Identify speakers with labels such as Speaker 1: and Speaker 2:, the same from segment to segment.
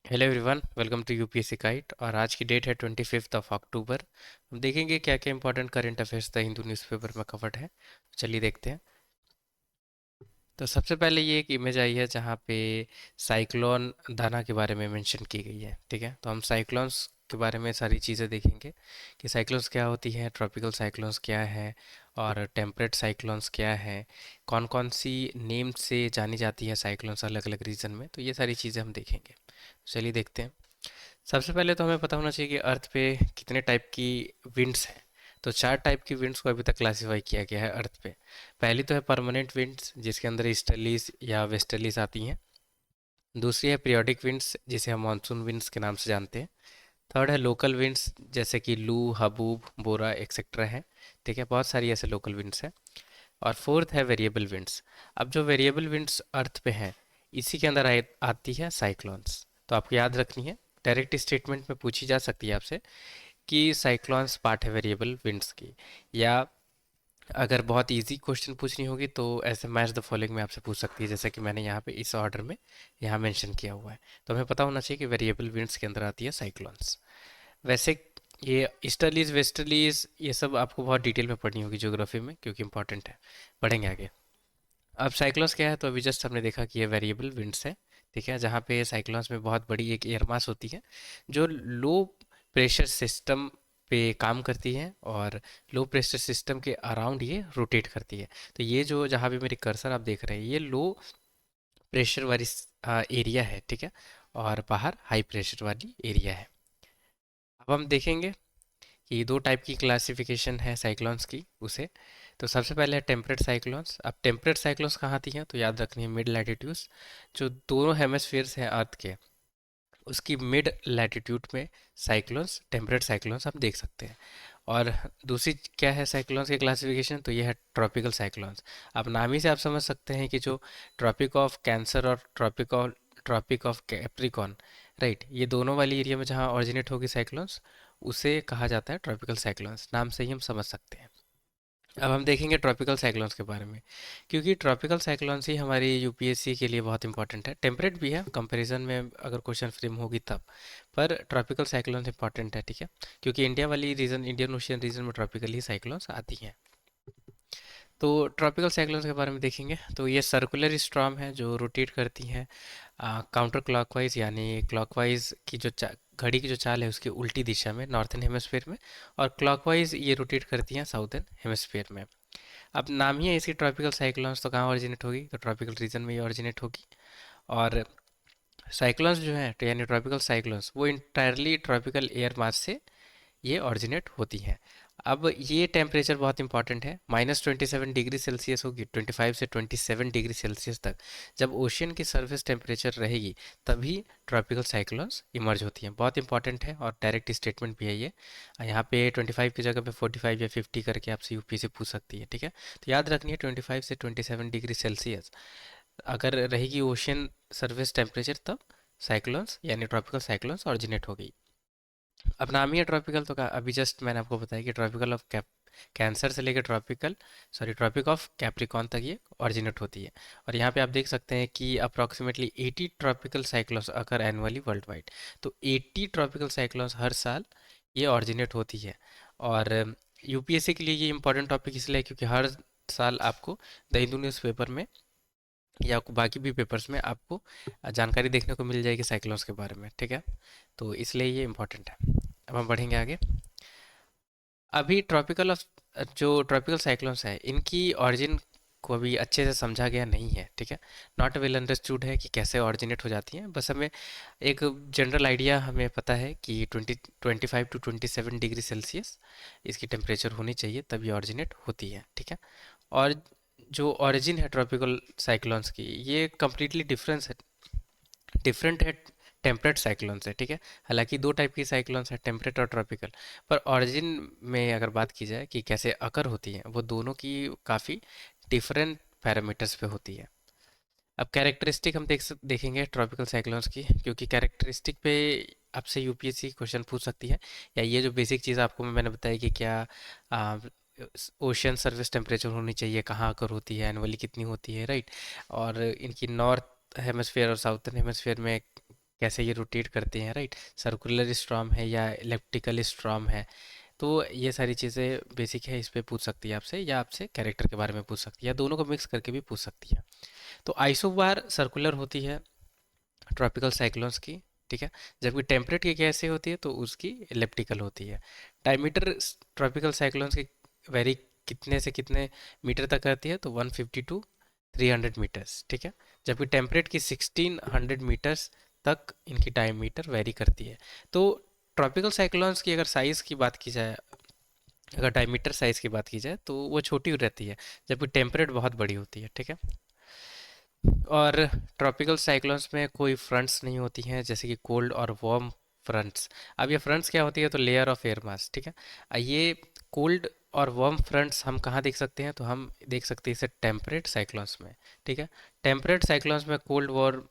Speaker 1: Hello everyone, welcome to UPSC guide. और आज की डेट है 25 अक्टूबर। हम देखेंगे क्या क्या important current affairs the Hindu newspaper में कवर्ड है। तो चलिए देखते हैं। तो सबसे पहले ये एक इमेज आई है जहाँ पे साइक्लोन दाना के बारे में मेंशन की गई है। ठीक है, तो हम साइक्लोन्स के बारे में सारी चीज़ें देखेंगे कि साइक्लोन्स क्या होती हैं, ट्रॉपिकल साइक्लोन्स क्या है और टेम्परेट साइक्लोन्स क्या है, कौन कौन सी नेम से जानी जाती है साइक्लोन्स अलग अलग रीजन में। तो ये सारी चीज़ें हम देखेंगे। चलिए देखते हैं। सबसे पहले तो हमें पता होना चाहिए कि अर्थ पे कितने टाइप की विंड्स हैं। तो 4 टाइप की विंड्स को अभी तक क्लासिफाई किया गया है अर्थ पे। पहली तो है परमानेंट विंड्स, जिसके अंदर ईस्टर्लीज या वेस्टर्लीज आती हैं। दूसरी है पीरियोडिक विंड्स, जिसे हम मानसून विंड्स के नाम से जानते हैं। थर्ड है लोकल विंड्स, जैसे कि लू, हबूब, बोरा एक्सेट्रा है। ठीक है, बहुत सारी ऐसे लोकल विंड्स हैं। और फोर्थ है वेरिएबल विंड्स। अब जो वेरिएबल विंड्स अर्थ पे हैं, इसी के अंदर आती है साइक्लोन्स। तो आपको याद रखनी है। डायरेक्ट स्टेटमेंट में पूछी जा सकती है आपसे कि साइक्लोन्स पार्ट है वेरिएबल विंड्स की। या अगर बहुत इजी क्वेश्चन पूछनी होगी तो ऐसे मैच द फॉलोइंग में आपसे पूछ सकती है, जैसे कि मैंने यहाँ पे इस ऑर्डर में यहाँ मेंशन किया हुआ है। तो हमें पता होना चाहिए कि वेरिएबल विंड्स के अंदर आती है साइक्लोन्स। वैसे ये ईस्टर्लीज वेस्टर्लीज ये सब आपको बहुत डिटेल में पढ़नी होगी ज्योग्राफी में, क्योंकि इंपॉर्टेंट है। पढ़ेंगे आगे। अब साइक्लोन्स क्या है, तो अभी जस्ट हमने देखा कि ये वेरिएबल विंड्स है। ठीक है, जहाँ पे साइक्लोन्स में बहुत बड़ी एक एयर मास होती है जो लो प्रेशर सिस्टम पे काम करती है और लो प्रेशर सिस्टम के अराउंड ये रोटेट करती है। तो ये जो जहाँ भी मेरी कर्सर आप देख रहे हैं, ये लो प्रेशर वाली एरिया है। ठीक है, और बाहर हाई प्रेशर वाली एरिया है। अब हम देखेंगे कि दो टाइप की क्लासिफिकेशन है साइक्लोन्स की उसे। तो सबसे पहले है टेम्परेट साइक्लोन्स। अब टेम्परेट साइक्लोन्स कहाँ आती हैं, तो याद रखनी है मिड लैटिट्यूड्स। जो दोनों हेमिस्फीयर्स हैं अर्थ के, उसकी मिड लैटिट्यूड में साइक्लोन्स, टेम्परेट साइक्लोन्स हम देख सकते हैं। और दूसरी क्या है साइक्लोन्स की क्लासिफिकेशन, तो ये है ट्रॉपिकल साइक्लोन्स। अब नाम ही से आप समझ सकते हैं कि जो ट्रॉपिक ऑफ कैंसर और ट्रॉपिक ऑफ कैप्रिकॉन, राइट, ये दोनों वाली एरिया में जहाँ ऑरिजिनेट होगी साइक्लोन्स, उसे कहा जाता है ट्रॉपिकल साइक्लोन्स। नाम से ही हम समझ सकते हैं। अब हम देखेंगे ट्रॉपिकल साइक्लोन्स के बारे में, क्योंकि ट्रॉपिकल साइक्लोन्स ही हमारी यूपीएससी के लिए बहुत इंपॉर्टेंट है। टेम्परेट भी है कंपैरिजन में, अगर क्वेश्चन फ्रेम होगी तब। पर ट्रॉपिकल साइक्लोन्स इंपॉर्टेंट है। ठीक है, क्योंकि इंडिया वाली रीजन, इंडियन ओशियन रीजन में ट्रॉपिकल ही साइक्लोन्स आती हैं। तो ट्रॉपिकल साइक्लोन्स के बारे में देखेंगे। तो ये सर्कुलर स्टॉर्म है जो रोटेट करती हैं काउंटर क्लॉकवाइज, यानी क्लॉकवाइज की जो घड़ी की जो चाल है उसकी उल्टी दिशा में नॉर्थन हेमिस्फीयर में, और क्लॉकवाइज ये रोटेट करती हैं साउथर्न हेमिस्फीयर में। अब नाम ही है इसकी ट्रॉपिकल साइक्लोन्स, तो कहाँ ओरिजिनेट होगी, तो ट्रॉपिकल रीजन में ये ओरिजिनेट होगी। और साइक्लोन्स जो है, तो यानी ट्रॉपिकल साइक्लोन्स, वो इंटायरली ट्रॉपिकल एयर मास से ये ऑरिजिनेट होती हैं। अब ये टेम्परेचर बहुत इंपॉर्टेंट है। -27 डिग्री सेल्सियस होगी, 25 से 27 डिग्री सेल्सियस तक जब ओशियन की सरफेस टेम्परेचर रहेगी, तभी ट्रॉपिकल साइक्लोन्स इमर्ज होती हैं। बहुत इंपॉर्टेंट है और डायरेक्ट स्टेटमेंट भी है ये। यहाँ पे 25 की जगह पे 45 या 50 करके आपसे यूपी से पूछ सकती है। ठीक है, तो याद रखनी है 25 से 27 डिग्री सेल्सियस अगर रहेगी ओशियन सरफेस टेम्परेचर, तब साइक्लोन्स यानी ट्रॉपिकल साइक्लोन्स ऑरिजिनेट हो गई। अब नाम ही है ट्रॉपिकल, तो अभी जस्ट मैंने आपको बताया कि ट्रॉपिकल ऑफ कैंसर से लेकर ट्रॉपिक ऑफ कैप्रिकॉन तक ये ऑरिजिनेट होती है। और यहाँ पे आप देख सकते हैं कि अप्रॉक्सीमेटली 80 ट्रॉपिकल साइक्लोन्स अकर एनुअली वर्ल्ड वाइड। तो 80 ट्रॉपिकल साइक्लोन्स हर साल ये ऑरिजिनेट होती है। और यूपीएससी के लिए ये इंपॉर्टेंट टॉपिक इसलिए है क्योंकि हर साल आपको द हिंदू न्यूज़पेपर में या बाकी भी पेपर्स में आपको जानकारी देखने को मिल जाएगी साइक्लोन्स के बारे में। ठीक है, तो इसलिए ये इम्पोर्टेंट है। अब हम बढ़ेंगे आगे। अभी जो ट्रॉपिकल साइक्लोन्स है, इनकी ओरिजिन को अभी अच्छे से समझा गया नहीं है। ठीक है, नॉट वेल अंडरस्टूड है कि कैसे ऑरिजिनेट हो जाती हैं। बस हमें एक जनरल आइडिया हमें पता है कि 25 to 27 डिग्री सेल्सियस इसकी टेम्परेचर होनी चाहिए, तभी ऑरिजिनेट होती है। ठीक है, और जो ओरिजिन है ट्रॉपिकल साइक्लोन्स की, ये कम्प्लीटली डिफरेंट है टेम्परेट साइक्लोन से। ठीक है, हालांकि दो टाइप की साइक्लोन्स है, टेम्परेट और ट्रॉपिकल। पर ओरिजिन में अगर बात की जाए कि कैसे अकर होती है, वो दोनों की काफ़ी डिफरेंट पैरामीटर्स पे होती है। अब कैरेक्टरिस्टिक हम देखेंगे ट्रॉपिकल साइक्लोन्स की, क्योंकि कैरेक्टरिस्टिक पे आपसे यूपीएससी क्वेश्चन पूछ सकती है। या ये जो बेसिक चीज़ आपको मैंने बताई कि क्या ओशन सरफेस टेम्परेचर होनी चाहिए, कहाँ अकर होती है, एनुअली कितनी होती है, राइट, और इनकी नॉर्थ हेमस्फेयर और साउथर्न हेमस्फेयर में कैसे ये रोटेट करते हैं, राइट, सर्कुलर स्टॉर्म है या इलिप्टिकल स्टॉर्म है। तो ये सारी चीज़ें बेसिक है, इस पे पूछ सकती है आपसे, या आपसे कैरेक्टर के बारे में पूछ सकती है, या दोनों को मिक्स करके भी पूछ सकती है। तो आइसोबार सर्कुलर होती है ट्रॉपिकल साइक्लोन्स की, ठीक है, जबकि टेम्परेट की कैसे होती है तो उसकी इलिप्टिकल होती है। डायमीटर ट्रॉपिकल साइक्लोन्स की वेरी कितने से कितने मीटर तक करती है, तो 150 टू 300 मीटर्स, ठीक है, जबकि टेम्परेट की 1600 मीटर्स तक इनकी डायमीटर वेरी करती है। तो ट्रॉपिकल साइक्लोन्स की अगर साइज़ की बात की जाए, अगर डायमीटर साइज़ की बात की जाए तो वो छोटी रहती है, जबकि टेम्परेट बहुत बड़ी होती है, ठीक है। और ट्रॉपिकल साइक्लोन्स में कोई फ्रंट्स नहीं होती हैं, जैसे कि कोल्ड और वार्म फ्रंट्स। अब ये फ्रंट्स क्या होती है, तो लेयर ऑफ एयर मास, ठीक है। ये कोल्ड और वार्म फ्रंट्स हम कहाँ देख सकते हैं, तो हम देख सकते हैं इसे टेम्परेट साइक्लोन्स में, ठीक है। टेम्परेट साइक्लोन्स में कोल्ड वार्म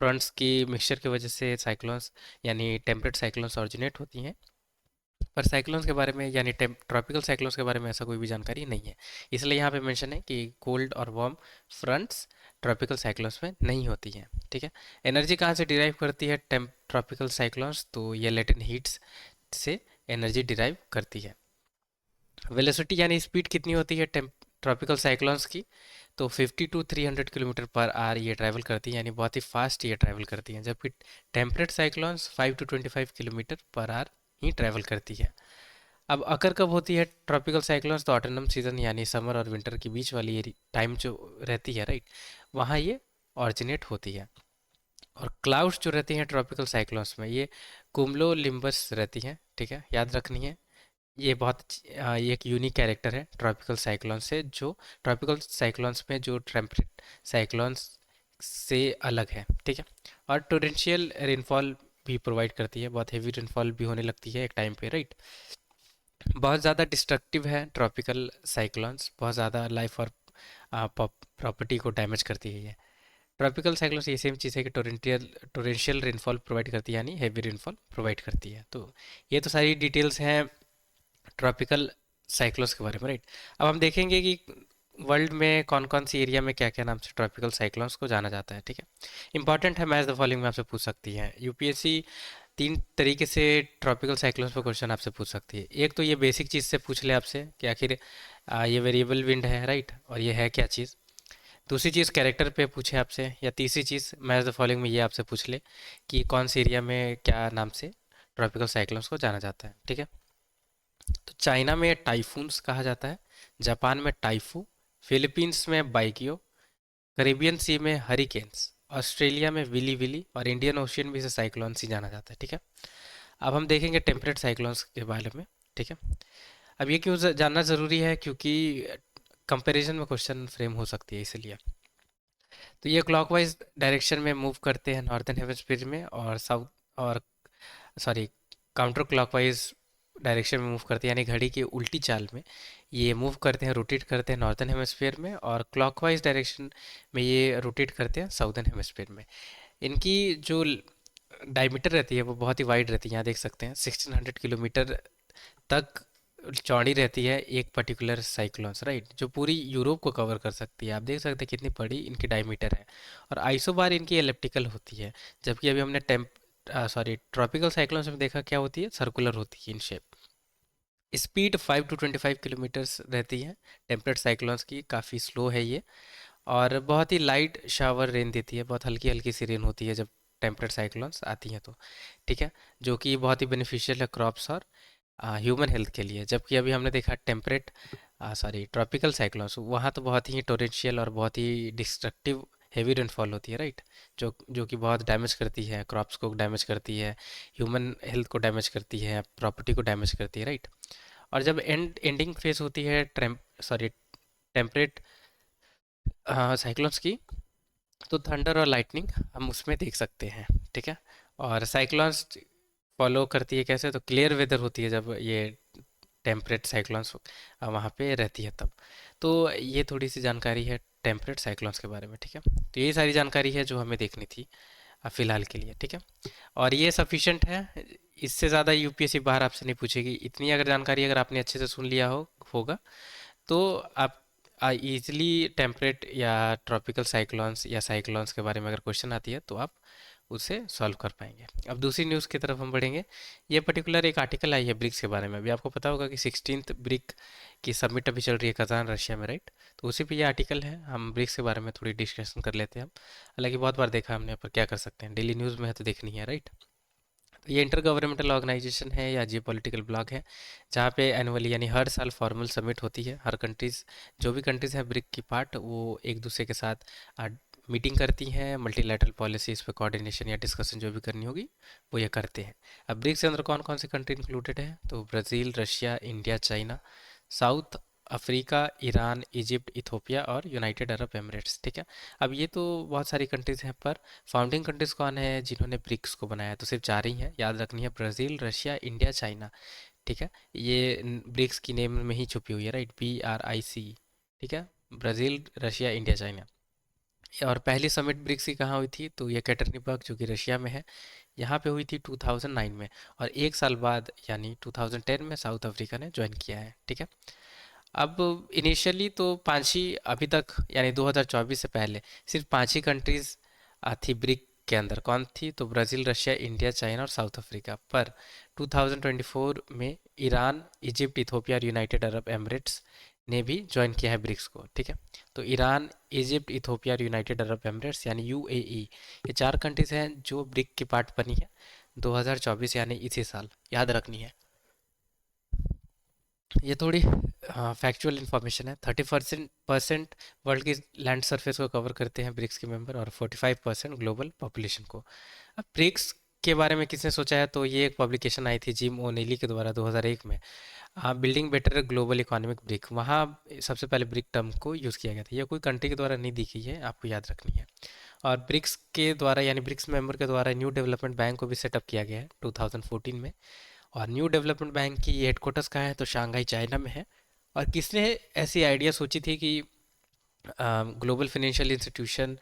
Speaker 1: फ्रंट्स की मिक्सचर की वजह से साइक्लोन्स यानी टेम्परेट साइक्लोन्स ऑरिजिनेट होती हैं। पर साइक्लोन्स के बारे में यानी ट्रॉपिकल साइक्लोन्स के बारे में ऐसा कोई भी जानकारी नहीं है, इसलिए यहाँ पे मेंशन है कि कोल्ड और वार्म फ्रंट्स ट्रॉपिकल साइक्लोन्स में नहीं होती हैं, ठीक है। एनर्जी कहाँ से डिराइव करती है ट्रॉपिकल साइक्लोन्स, तो ये लेटेंट हीट्स से एनर्जी डिराइव करती है। वेलोसिटी यानी स्पीड कितनी होती है ट्रॉपिकल साइक्लोन्स की, तो 50 टू 300 किलोमीटर पर आवर ये ट्रैवल करती है, यानी बहुत ही फास्ट ये ट्रैवल करती हैं, जबकि temperate cyclones 5 to 25 kilometre per hour ही ट्रैवल करती है। अब अकर कब होती है ट्रॉपिकल साइक्लोन्स, तो ऑटोनम सीजन यानी समर और विंटर के बीच वाली ये टाइम जो रहती है, राइट, वहाँ ये ऑरिजिनेट होती है। और क्लाउड्स जो रहती हैं ट्रॉपिकल साइक्लोन्स में, ये कुमुलो लिम्बस रहती हैं, ठीक है, याद रखनी है। ये ये एक यूनिक कैरेक्टर है ट्रॉपिकल साइक्लोन से, जो ट्रॉपिकल साइक्लोन्स में जो टेम्परेट साइक्लोन्स से अलग है, ठीक है। और टोरेंशियल रेनफॉल भी प्रोवाइड करती है, बहुत हेवी रेनफॉल भी होने लगती है एक टाइम पे, राइट। बहुत ज़्यादा डिस्ट्रक्टिव है ट्रॉपिकल साइक्लोन्स, बहुत ज़्यादा लाइफ और प्रॉपर्टी को डैमेज करती है ये। ट्रॉपिकल साइक्लोन्स ये सेम चीज़ है कि टोरेंशियल रेनफॉल प्रोवाइड करती है, यानी हेवी रेनफॉल प्रोवाइड करती है। तो ये तो सारी डिटेल्स हैं ट्रॉपिकल साइक्लोन्स के बारे में, राइट। अब हम देखेंगे कि वर्ल्ड में कौन कौन सी एरिया में क्या क्या नाम से ट्रॉपिकल साइक्लोन्स को जाना जाता है, ठीक है। इंपॉर्टेंट है, मैच द फॉलोइंग में आपसे पूछ सकती है यूपीएससी। तीन तरीके से ट्रॉपिकल साइक्लोन्स पर क्वेश्चन आपसे पूछ सकती है। एक तो ये बेसिक चीज़ से पूछ ले आपसे कि आखिर ये वेरिएबल विंड है, राइट, और ये है क्या चीज़। दूसरी चीज़ कैरेक्टर पे पूछे आपसे, या तीसरी चीज़ मैच द फॉलोइंग में ये आपसे पूछ ले कि कौन सी एरिया में क्या नाम से ट्रॉपिकल साइक्लोन्स को जाना जाता है, ठीक है। तो चाइना में टाइफून्स कहा जाता है, जापान में टाइफू, फिलीपींस में बाइकियो, करेबियन सी में हरिकेन्स, ऑस्ट्रेलिया में विली विली, और इंडियन ओशियन में इसे साइक्लोन्स ही जाना जाता है, ठीक है। अब हम देखेंगे टेम्परेट साइक्लोन्स के बारे में, ठीक है। अब ये क्यों जानना ज़रूरी है, क्योंकि कंपैरिजन में क्वेश्चन फ्रेम हो सकती है, इसलिए। तो ये क्लॉकवाइज डायरेक्शन में मूव करते हैं नॉर्दर्न हेमिस्फीयर में, और साउथ और सॉरी काउंटर क्लॉकवाइज डायरेक्शन में मूव करते हैं, यानी घड़ी की उल्टी चाल में ये मूव करते हैं, रोटेट करते हैं नॉर्दर्न हेमिस्फीयर में, और क्लॉकवाइज डायरेक्शन में ये रोटेट करते हैं साउदर्न हेमिस्फीयर में। इनकी जो डायमीटर रहती है वो बहुत ही वाइड रहती है, यहाँ देख सकते हैं 1600 किलोमीटर तक चौड़ी रहती है एक पर्टिकुलर साइक्लोन्स, राइट, जो पूरी यूरोप को कवर कर सकती है। आप देख सकते हैं कितनी बड़ी इनकी डायमीटर है। और आइसोबार इनकी एलिप्टिकल होती है, जबकि अभी हमने ट्रॉपिकल साइक्लोन्स में देखा क्या होती है, सर्कुलर होती है in shape. Speed 5 to 25 kilometres रहती है टेम्परेट साइक्लोन्स की, काफ़ी स्लो है ये। और बहुत ही लाइट शावर रेन देती है, बहुत हल्की हल्की सी रेन होती है जब टेम्परेट साइक्लोन्स आती हैं तो, ठीक है, जो कि बहुत ही बेनिफिशियल है क्रॉप्स और ह्यूमन हेल्थ के लिए। जबकि अभी हमने देखा ट्रॉपिकल साइक्लोन्स, वहाँ तो बहुत ही टोरेंशियल और बहुत ही डिस्ट्रक्टिव हेवी रेनफॉल होती है, राइट, जो कि बहुत डैमेज करती है, क्रॉप्स को डैमेज करती है, ह्यूमन हेल्थ को डैमेज करती है, प्रॉपर्टी को डैमेज करती है, राइट। और जब एंडिंग फेज होती है टेम्परेट साइक्लोन्स की, तो थंडर और लाइटनिंग हम उसमें देख सकते हैं, ठीक है। और साइक्लोन्स फॉलो करती है कैसे, तो क्लियर वेदर होती है जब ये टेम्परेट साइक्लोन्स वहाँ पे रहती है तब। तो ये थोड़ी सी जानकारी है टेम्परेट साइक्लोन्स के बारे में, ठीक है। तो ये सारी जानकारी है जो हमें देखनी थी फिलहाल के लिए, ठीक है। और ये सफिशेंट है, इससे ज़्यादा यूपीएससी बाहर आपसे नहीं पूछेगी। इतनी अगर जानकारी अगर आपने अच्छे से सुन लिया होगा, तो आप इजीली टेम्परेट या ट्रॉपिकल साइक्लोन्स या साइक्लोन्स के बारे में अगर क्वेश्चन आती है तो आप उसे सॉल्व कर पाएंगे। अब दूसरी न्यूज़ की तरफ हम बढ़ेंगे। ये पर्टिकुलर एक आर्टिकल आई है ब्रिक्स के बारे में। अभी आपको पता होगा कि 16th ब्रिक की समिट अभी चल रही है कजान रशिया में, राइट? तो उसी पे ये आर्टिकल है। हम ब्रिक्स के बारे में थोड़ी डिस्कशन कर लेते हैं हम। हालांकि बहुत बार देखा हमने, पर क्या कर सकते हैं, डेली न्यूज़ में है तो देखनी है, राइट? तो ये इंटर गवर्नमेंटल ऑर्गेनाइजेशन है या जियो पॉलिटिकल ब्लॉक है, जहाँ पे एनुअली यानी हर साल फॉर्मल समिट होती है। हर कंट्रीज़, जो भी कंट्रीज़ हैं ब्रिक की पार्ट, वो एक दूसरे के साथ मीटिंग करती हैं, मल्टीलैटरल पॉलिसीज़ पे कोऑर्डिनेशन या डिस्कशन जो भी करनी होगी वो ये करते हैं। अब ब्रिक्स के अंदर कौन कौन सी कंट्री इंक्लूडेड है? तो Brazil, Russia, India, China, south Africa, Iran, Egypt, Ethiopia और यूनाइटेड अरब एमिरेट्स, ठीक है? अब ये तो बहुत सारी कंट्रीज़ हैं, पर फाउंडिंग कंट्रीज़ कौन है जिन्होंने ब्रिक्स को बनाया? तो सिर्फ चार ही हैं, याद रखनी है, ब्राज़ील, रशिया, इंडिया, चाइना, ठीक है? ये ब्रिक्स की नेम में ही छुपी हुई है, राइट? BRIC, ठीक है? Brazil, Russia, India, China. और पहली समिट ब्रिक्स की कहाँ हुई थी? तो ये कैटरनीबर्ग, जो कि रशिया में है, यहाँ पे हुई थी 2009 में। और एक साल बाद यानी 2010 में साउथ अफ्रीका ने ज्वाइन किया है, ठीक है? अब इनिशियली तो पांच ही अभी तक, यानी 2024 से पहले सिर्फ पांच ही कंट्रीज थी ब्रिक के अंदर। कौन थी? तो ब्राज़ील, रशिया, इंडिया, चाइना और साउथ अफ्रीका। पर 2024 में ईरान, इजिप्ट, इथोपिया और यूनाइटेड अरब एमिरेट्स ने भी ज्वाइन किया है ब्रिक्स को, ठीक है? तो ईरान, इजिप्ट, इथोपिया और यूनाइटेड अरब एमिरेट्स यानी UAE, ये चार कंट्रीज हैं जो ब्रिक की पार्ट बनी है 2024 यानी इसी साल, याद रखनी है। ये थोड़ी फैक्चुअल इन्फॉर्मेशन है। 30% वर्ल्ड की लैंड सरफेस को कवर करते हैं ब्रिक्स के मेंबर, और 45% ग्लोबल पॉपुलेशन को। अब ब्रिक्स के बारे में किसने सोचा है? तो ये एक पब्लिकेशन आई थी जिम ओनेली के द्वारा 2001 में, building better global economic brick. वहाँ सबसे पहले ब्रिक टर्म को यूज़ किया गया था। ये कोई कंट्री के द्वारा नहीं दी गई है, आपको याद रखनी है। और ब्रिक्स के द्वारा यानी ब्रिक्स मेंबर के द्वारा न्यू डेवलपमेंट बैंक को भी सेटअप किया गया है 2014 में। और न्यू डेवलपमेंट बैंक की हेडक्वार्टर्स कहाँ है? तो शंघाई, चाइना में है। और किसने ऐसी आइडिया सोची थी कि ग्लोबल फाइनेंशियल इंस्टीट्यूशन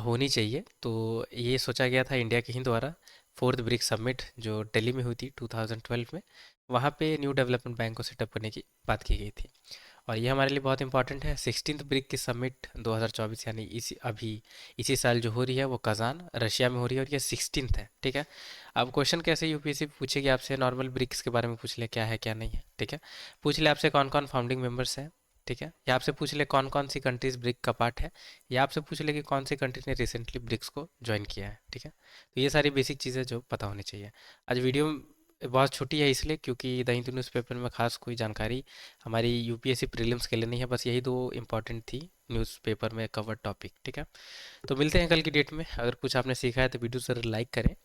Speaker 1: होनी चाहिए? तो ये सोचा गया था इंडिया के ही द्वारा। फोर्थ ब्रिक समिट जो दिल्ली में हुई थी 2012 में, वहाँ पे न्यू डेवलपमेंट बैंक को सेटअप करने की बात की गई थी। और ये हमारे लिए बहुत इंपॉर्टेंट है। 16th ब्रिक की समिट 2024 यानी इसी साल जो हो रही है वो कजान रशिया में हो रही है, और ये 16th है, ठीक है? अब क्वेश्चन कैसे यूपीएससी पूछेगी आपसे? नॉर्मल ब्रिक्स के बारे में पूछ ले क्या है क्या नहीं है, ठीक है? पूछ ले आपसे कौन कौन फाउंडिंग मेंबर्स हैं, ठीक है? या आपसे पूछ ले कौन कौन सी कंट्रीज ब्रिक का पार्ट है, या आपसे पूछ ले कि कौन सी कंट्री ने रिसेंटली ब्रिक्स को ज्वाइन किया है, ठीक है? तो ये सारी बेसिक चीज़ें जो पता होनी चाहिए। आज वीडियो बहुत छोटी है इसलिए क्योंकि द हिंदू न्यूज़पेपर में खास कोई जानकारी हमारी यूपीएससी प्रीलिम्स के लिए नहीं है, बस यही दो इम्पॉर्टेंट थी न्यूज़पेपर में कवर टॉपिक, ठीक है? तो मिलते हैं कल की डेट में। अगर कुछ आपने सीखा है तो वीडियो ज़रूर लाइक करें।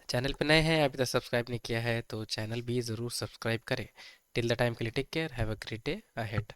Speaker 1: चैनल पे नए हैं, अभी तक सब्सक्राइब नहीं किया है तो चैनल भी ज़रूर सब्सक्राइब करें। टिल द टाइम के लिए take care, have a great day ahead.